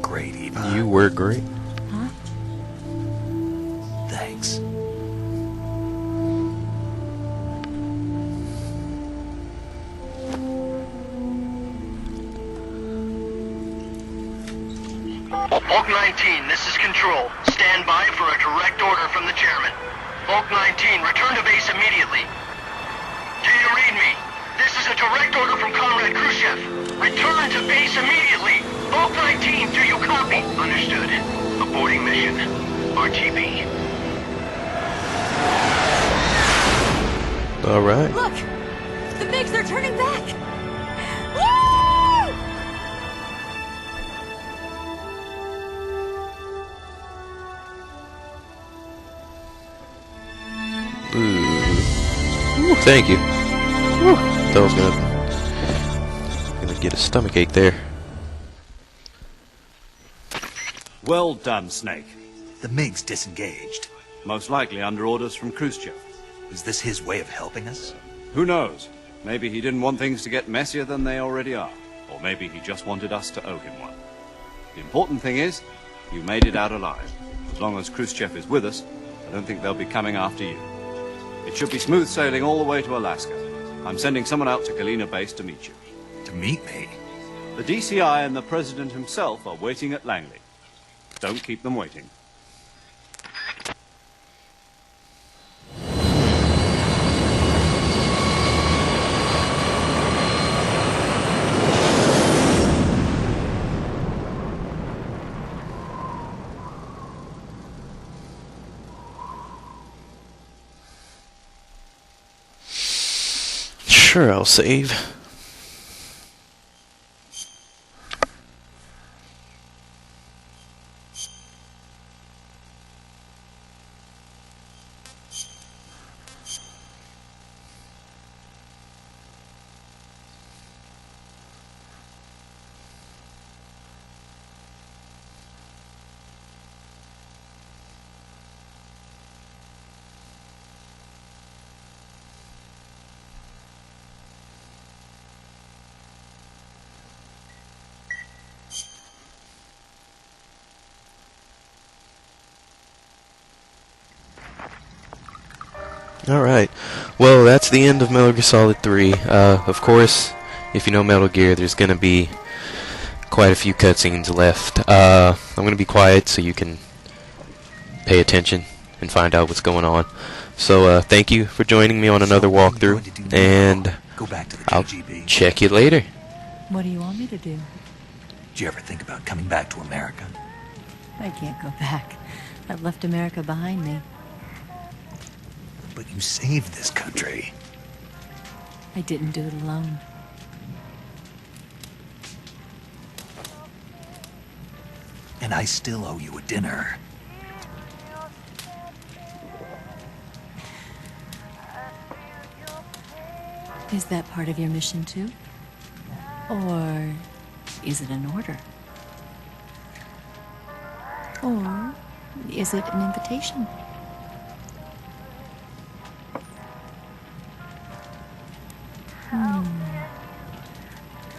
great, Eva. You were great. Huh? Thanks. Hulk 19, this is Control. Stand by for a direct order from the chairman. Hulk 19, return to base immediately. Do you read me? This is a direct order from Comrade Khrushchev. Return to base immediately. Hulk 19, do you copy? Understood. Aborting mission. RTB. All right. Look! The MiGs, they're turning back! Woo! Ooh, thank you. Whew. That was gonna get a stomach ache there. Well done, Snake. The MiG's disengaged. Most likely under orders from Khrushchev. Is this his way of helping us? Who knows? Maybe he didn't want things to get messier than they already are. Or maybe he just wanted us to owe him one. The important thing is, you made it out alive. As long as Khrushchev is with us, I don't think they'll be coming after you. It should be smooth sailing all the way to Alaska. I'm sending someone out to Galena Base to meet you. To meet me? The DCI and the President himself are waiting at Langley. Don't keep them waiting. Sure, I'll save. Alright, well that's the end of Metal Gear Solid 3. Of course, if you know Metal Gear, there's gonna be quite a few cutscenes left. I'm gonna be quiet so you can pay attention and find out what's going on. So thank you for joining me on another walkthrough, and Go back to the I'll KGB. check you later. What do you want me to do? Did you ever think about coming back to America? I can't go back. I've left America behind me. But you saved this country. I didn't do it alone. And I still owe you a dinner. Is that part of your mission too? Or is it an order? Or is it an invitation?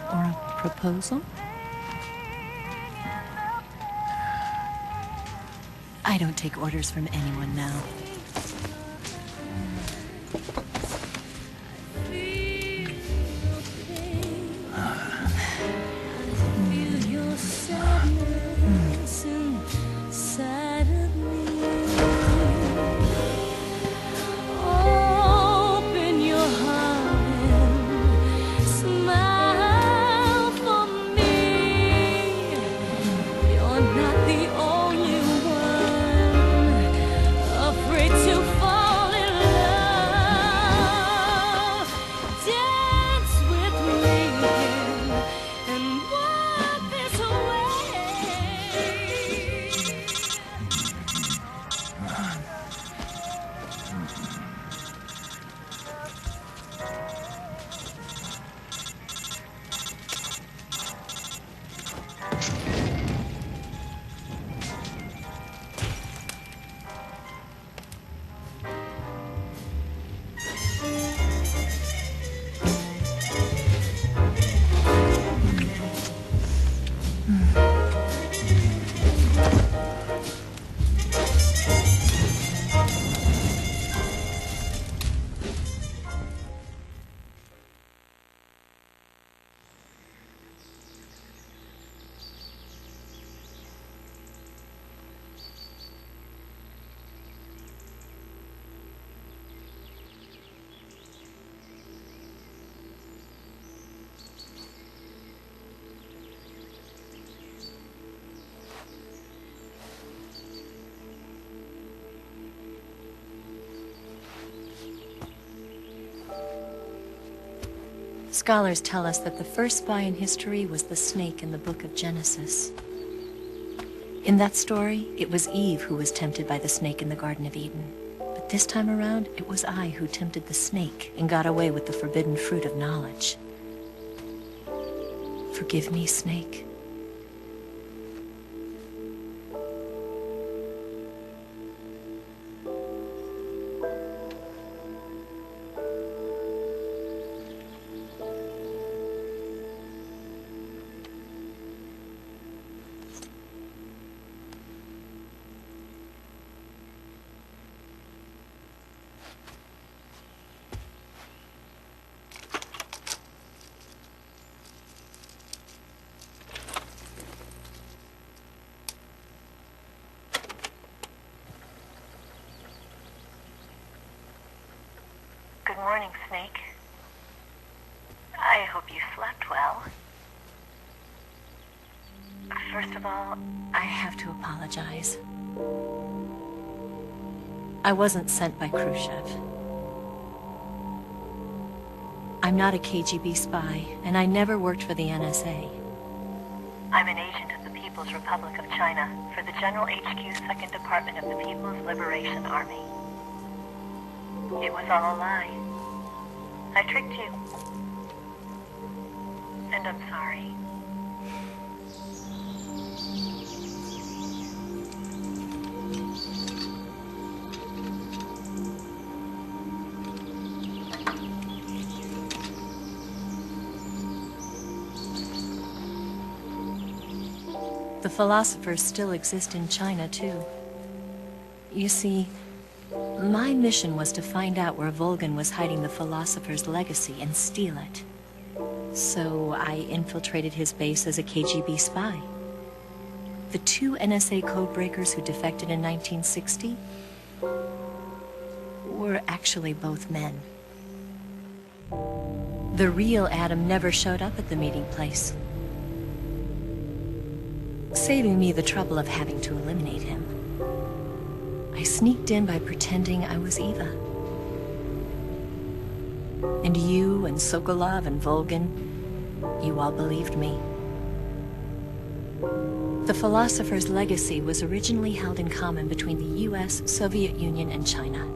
Or a proposal? I don't take orders from anyone now. Scholars tell us that the first spy in history was the snake in the book of Genesis. In that story, it was Eve who was tempted by the snake in the Garden of Eden. But this time around, it was I who tempted the snake and got away with the forbidden fruit of knowledge. Forgive me, snake. Good morning, Snake. I hope you slept well. First of all, I have to apologize. I wasn't sent by Khrushchev. I'm not a KGB spy, and I never worked for the NSA. I'm an agent of the People's Republic of China for the General HQ 2nd Department of the People's Liberation Army. It was all a lie. I tricked you. And I'm sorry. The philosophers still exist in China, too. You see, my mission was to find out where Volgin was hiding the philosopher's legacy and steal it. So I infiltrated his base as a KGB spy. The two NSA codebreakers who defected in 1960 were actually both men. The real Adam never showed up at the meeting place, saving me the trouble of having to eliminate him. I sneaked in by pretending I was Eva. And you and Sokolov and Volgin, you all believed me. The philosopher's legacy was originally held in common between the US, Soviet Union, and China.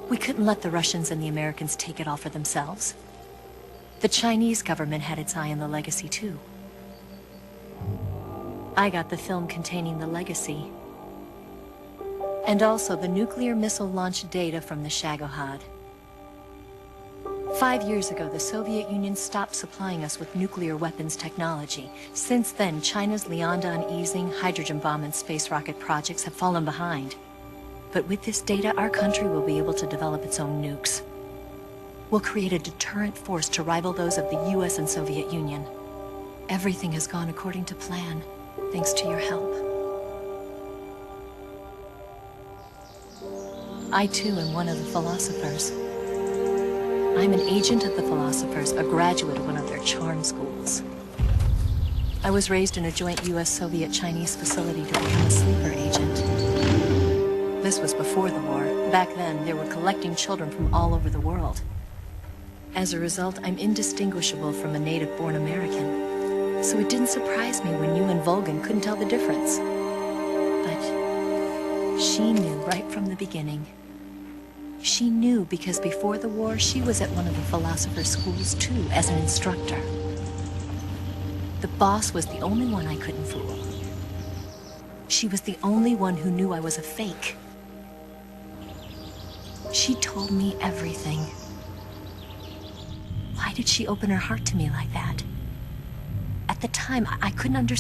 We couldn't let the Russians and the Americans take it all for themselves. The Chinese government had its eye on the legacy too. I got the film containing the legacy, and also the nuclear missile launch data from the Shagohod. 5 years ago, the Soviet Union stopped supplying us with nuclear weapons technology. Since then, China's Liaodong easing, hydrogen bomb, and space rocket projects have fallen behind. But with this data, our country will be able to develop its own nukes. We'll create a deterrent force to rival those of the US and Soviet Union. Everything has gone according to plan, thanks to your help. I too am one of the philosophers. I'm an agent of the philosophers, a graduate of one of their charm schools. I was raised in a joint US-Soviet-Chinese facility to become a sleeper agent. This was before the war. Back then, they were collecting children from all over the world. As a result, I'm indistinguishable from a native-born American. So it didn't surprise me when you and Volgin couldn't tell the difference. But she knew right from the beginning. She knew because before the war, she was at one of the philosopher's schools too, as an instructor. The boss was the only one I couldn't fool. She was the only one who knew I was a fake. She told me everything. Why did she open her heart to me like that? At the time, I couldn't understand.